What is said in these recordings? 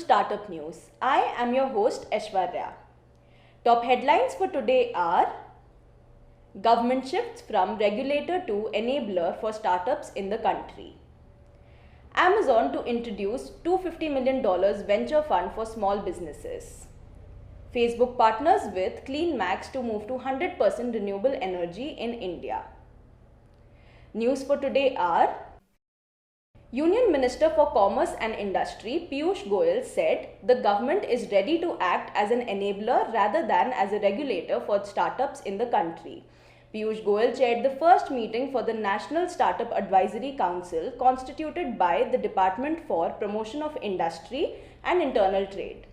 Startup News. I am your host Aishwarya. Top headlines for today are: government shifts from regulator to enabler for startups in the country. Amazon to introduce $250 million venture fund for small businesses. Facebook partners with CleanMax to move to 100% renewable energy in India. News for today are: Union Minister for Commerce and Industry Piyush Goyal said the government is ready to act as an enabler rather than as a regulator for startups in the country. Piyush Goyal chaired the first meeting for the National Startup Advisory Council constituted by the Department for Promotion of Industry and Internal Trade.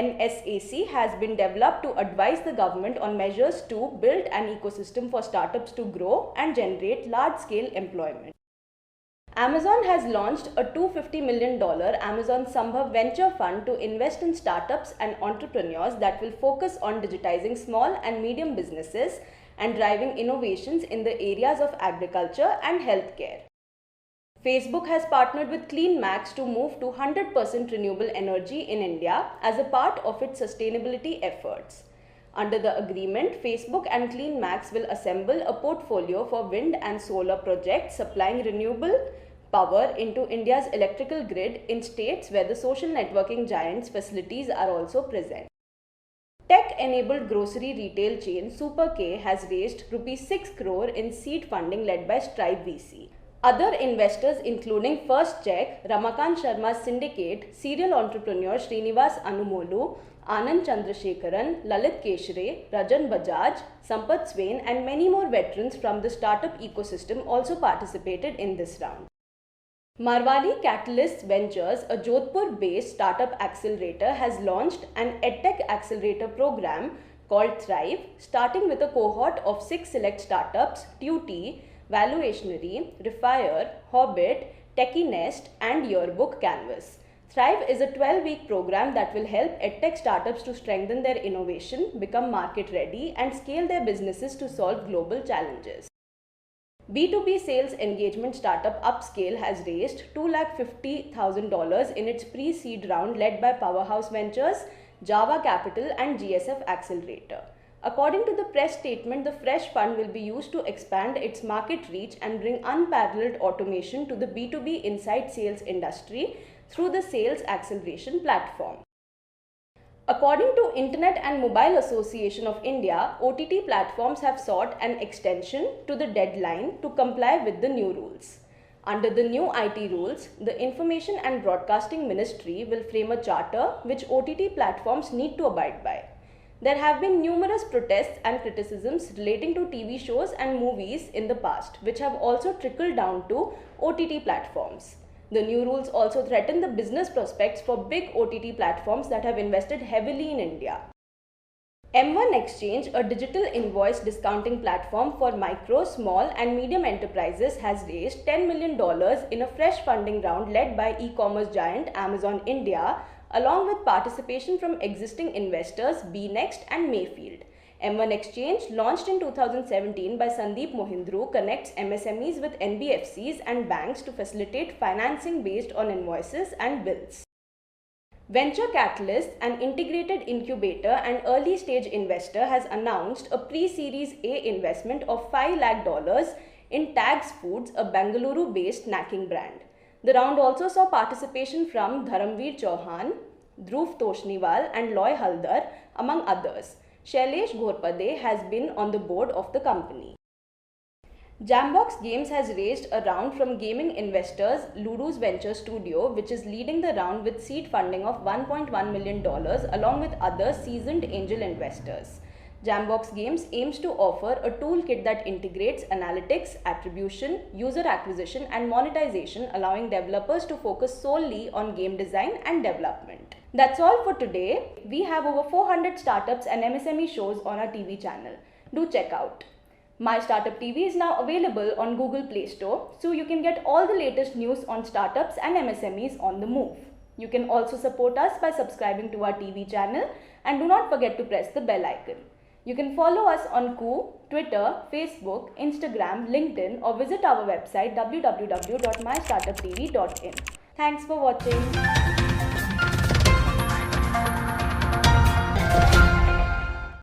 NSAC has been developed to advise the government on measures to build an ecosystem for startups to grow and generate large-scale employment. Amazon has launched a $250 million Amazon Sambhav Venture Fund to invest in startups and entrepreneurs that will focus on digitizing small and medium businesses and driving innovations in the areas of agriculture and healthcare. Facebook has partnered with CleanMax to move to 100% renewable energy in India as a part of its sustainability efforts. Under the agreement, Facebook and CleanMax will assemble a portfolio for wind and solar projects supplying renewable power into India's electrical grid in states where the social networking giants' facilities are also present. Tech-enabled grocery retail chain Super K has raised ₹6 crore in seed funding led by Strive VC. Other investors including First Check, Ramakant Sharma's syndicate, serial entrepreneur Srinivas Anumolu, Anand Chandrasekharan, Lalit Keshre, Rajan Bajaj, Sampath Swain and many more veterans from the startup ecosystem also participated in this round. Marwali Catalyst Ventures, a Jodhpur-based startup accelerator, has launched an EdTech accelerator program called Thrive, starting with a cohort of 6 select startups: Tuti, Valuationary, Refire, Hobbit, Techie Nest and Yearbook Canvas. Thrive is a 12-week program that will help EdTech startups to strengthen their innovation, become market ready and scale their businesses to solve global challenges. B2B sales engagement startup Upscale has raised $250,000 in its pre-seed round led by Powerhouse Ventures, Java Capital and GSF Accelerator. According to the press statement, the fresh fund will be used to expand its market reach and bring unparalleled automation to the B2B inside sales industry through the Sales Acceleration Platform. According to Internet and Mobile Association of India, OTT platforms have sought an extension to the deadline to comply with the new rules. Under the new IT rules, the Information and Broadcasting Ministry will frame a charter which OTT platforms need to abide by. There have been numerous protests and criticisms relating to TV shows and movies in the past, which have also trickled down to OTT platforms. The new rules also threaten the business prospects for big OTT platforms that have invested heavily in India. M1 Exchange, a digital invoice discounting platform for micro, small and medium enterprises, has raised $10 million in a fresh funding round led by e-commerce giant Amazon India, along with participation from existing investors BNext and Mayfield. M1 Exchange, launched in 2017 by Sandeep Mohindru, connects MSMEs with NBFCs and banks to facilitate financing based on invoices and bills. Venture Catalyst, an integrated incubator and early stage investor, has announced a pre-Series A investment of $5 lakh in Tags Foods, a Bengaluru-based snacking brand. The round also saw participation from Dharamveer Chauhan, Dhruv Toshniwal and Loy Haldar, among others. Shailesh Ghorpade has been on the board of the company. Jambox Games has raised a round from gaming investors Ludo's Venture Studio, which is leading the round with seed funding of $1.1 million along with other seasoned angel investors. Jambox Games aims to offer a toolkit that integrates analytics, attribution, user acquisition and monetization, allowing developers to focus solely on game design and development. That's all for today. We have over 400 startups and MSME shows on our TV channel. Do check out. My Startup TV is now available on Google Play Store, so you can get all the latest news on startups and MSMEs on the move. You can also support us by subscribing to our TV channel and do not forget to press the bell icon. You can follow us on Koo, Twitter, Facebook, Instagram, LinkedIn or visit our website www.mystartuptv.in. Thanks for watching.